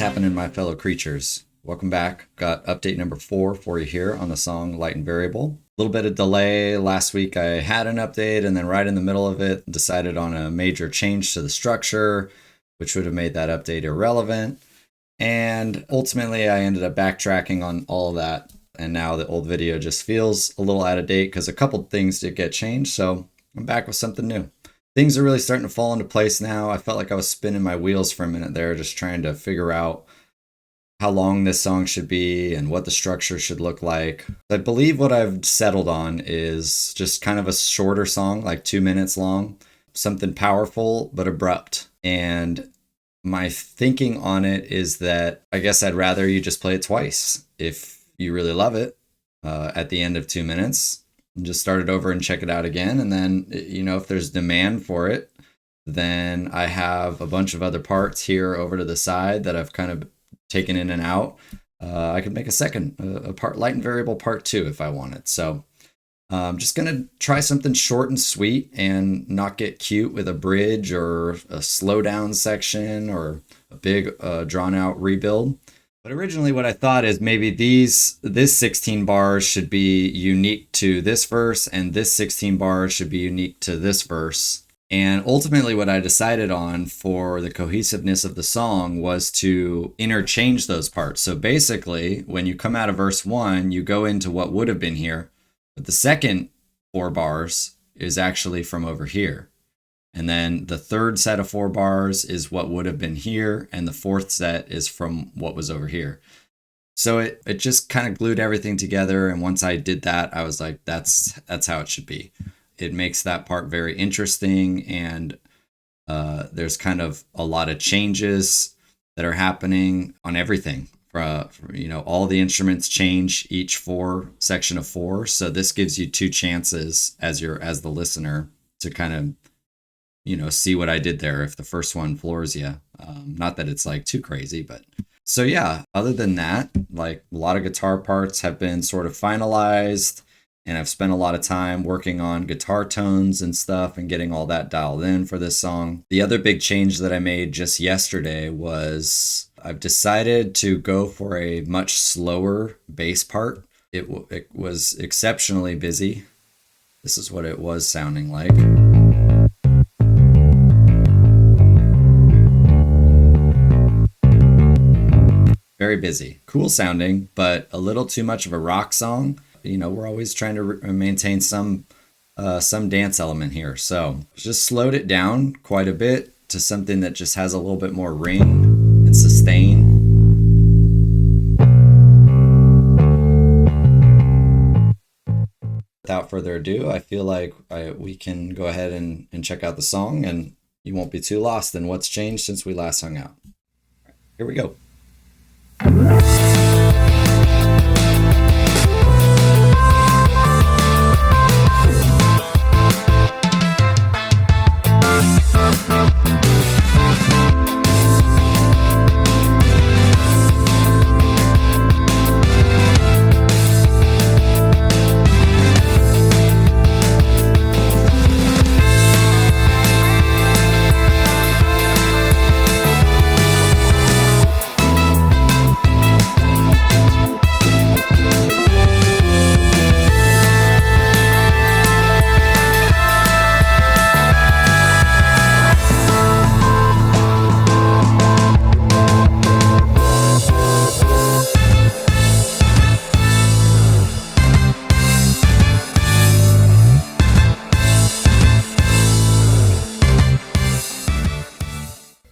happening, my fellow creatures? Welcome back. Got update number 4 for you here on the song Light and Variable. A little bit of delay. Last week I had an update and then right in the middle of it decided on a major change to the structure, which would have made that update irrelevant. And ultimately I ended up backtracking on all of that. And now the old video just feels a little out of date because a couple things did get changed. So I'm back with something new. Things are really starting to fall into place now. I felt like I was spinning my wheels for a minute there, just trying to figure out how long this song should be and what the structure should look like. I believe what I've settled on is just kind of a shorter song, like 2 minutes long, something powerful but abrupt. And my thinking on it is that I guess I'd rather you just play it twice if you really love it at the end of 2 minutes. Just start it over and check it out again. And then, if there's demand for it, then I have a bunch of other parts here over to the side that I've kind of taken in and out. I could make a second, a part Light and Variable part 2 if I wanted. So I'm just going to try something short and sweet and not get cute with a bridge or a slow down section or a big drawn out rebuild. But originally what I thought is maybe this 16 bars should be unique to this verse and this 16 bars should be unique to this verse. And ultimately what I decided on for the cohesiveness of the song was to interchange those parts. So basically when you come out of verse 1, you go into what would have been here, but the second 4 bars is actually from over here. And then the third set of 4 bars is what would have been here. And the fourth set is from what was over here. So it just kind of glued everything together. And once I did that, I was like, that's how it should be. It makes that part very interesting. And there's kind of a lot of changes that are happening on everything. All the instruments change each section of 4. So this gives you 2 chances as the listener to kind of see what I did there if the first one floors you. Not that it's like too crazy, but so yeah, other than that, like a lot of guitar parts have been sort of finalized and I've spent a lot of time working on guitar tones and stuff and getting all that dialed in for this song. The other big change that I made just yesterday was I've decided to go for a much slower bass part. It was exceptionally busy. This is what it was sounding like. Very busy, cool sounding, but a little too much of a rock song. We're always trying to maintain some dance element here. So just slowed it down quite a bit to something that just has a little bit more ring and sustain. Without further ado, I feel like we can go ahead and check out the song and you won't be too lost in what's changed since we last hung out. Here we go.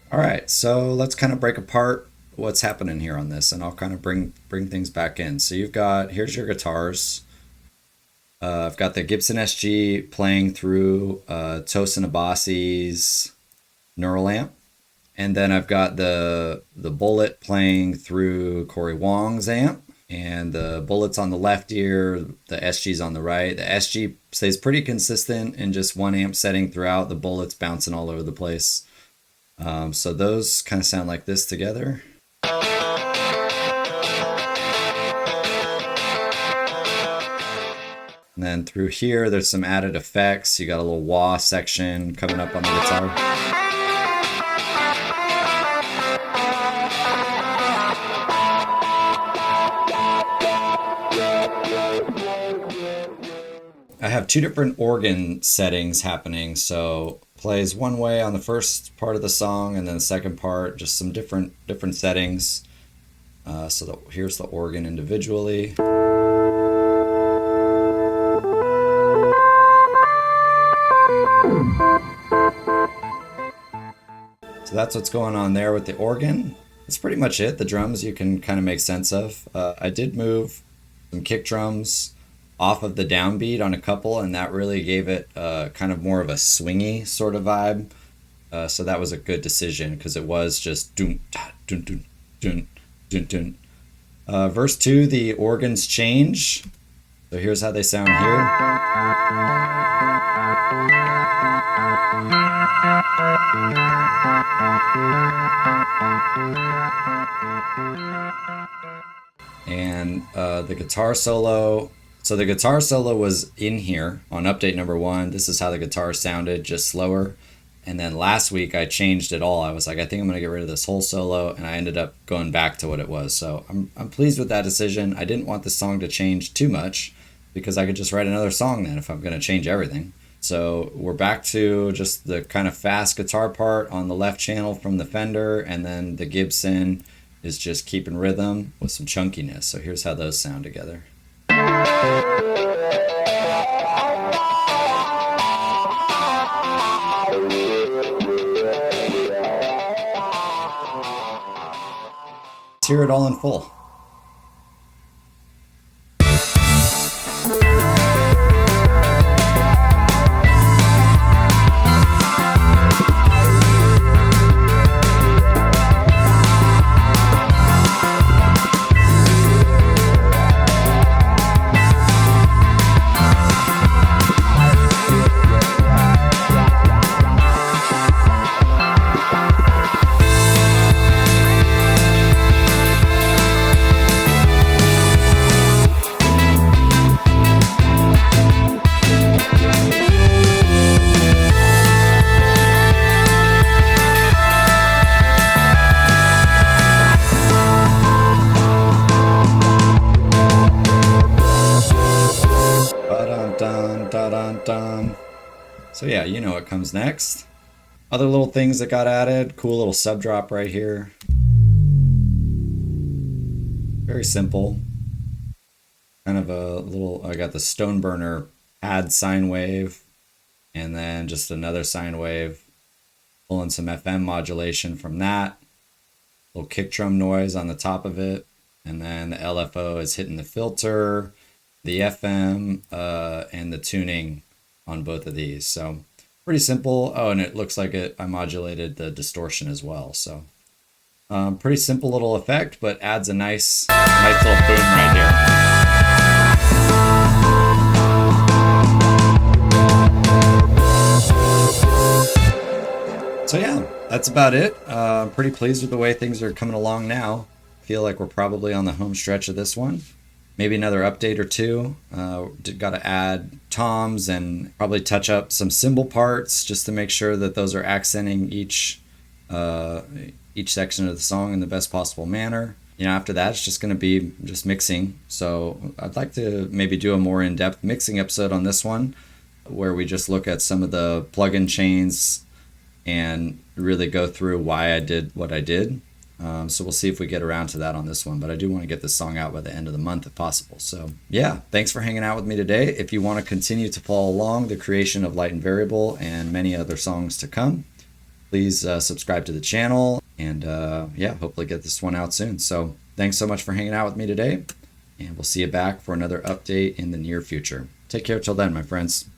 All right, so let's kind of break apart what's happening here on this, and I'll kind of bring things back in. So here's your guitars. I've got the Gibson SG playing through Tosin Abasi's neural amp, and then I've got the Bullet playing through Corey Wong's amp, and the Bullet's on the left ear, the SG's on the right. The SG stays pretty consistent in just one amp setting throughout. The Bullet's bouncing all over the place. So those kind of sound like this together. And then through here, there's some added effects. You got a little wah section coming up on the guitar. have two different organ settings happening. So plays one way on the first part of the song, and then the second part, just some different settings. Here's the organ individually. So that's what's going on there with the organ. That's pretty much it. The drums you can kind of make sense of. I did move some kick drums off of the downbeat on a couple, and that really gave it kind of more of a swingy sort of vibe. So that was a good decision because it was just dun dun dun dun dun dun. Verse 2, the organs change. So here's how they sound here. And the guitar solo. So the guitar solo was in here on update number 1. This is how the guitar sounded, just slower. And then last week I changed it all. I was like, I think I'm gonna get rid of this whole solo, and I ended up going back to what it was. So I'm pleased with that decision. I didn't want this song to change too much because I could just write another song then if I'm gonna change everything. So we're back to just the kind of fast guitar part on the left channel from the Fender, and then the Gibson is just keeping rhythm with some chunkiness. So here's how those sound together. Let's hear it all in full. So yeah, you know what comes next. Other little things that got added. Cool little sub drop right here. Very simple. Kind of a little, I got the Stoneburner add sine wave, and then just another sine wave. Pulling some FM modulation from that. Little kick drum noise on the top of it. And then the LFO is hitting the filter, the FM, and the tuning on both of these. So pretty simple. Oh, and it looks like I modulated the distortion as well. So pretty simple little effect, but adds a nice little boom right here. So yeah, that's about it. Pretty pleased with the way things are coming along now. Feel like we're probably on the home stretch of this one. Maybe another update or two. Got to add toms and probably touch up some cymbal parts just to make sure that those are accenting each section of the song in the best possible manner. You know, after that, it's just going to be just mixing. So I'd like to maybe do a more in-depth mixing episode on this one, where we just look at some of the plugin chains and really go through why I did what I did. So we'll see if we get around to that on this one, but I do want to get this song out by the end of the month if possible. So yeah, thanks for hanging out with me today. If you want to continue to follow along the creation of Light and Variable and many other songs to come, please subscribe to the channel, and yeah, hopefully get this one out soon. So thanks so much for hanging out with me today, and we'll see you back for another update in the near future. Take care till then, my friends.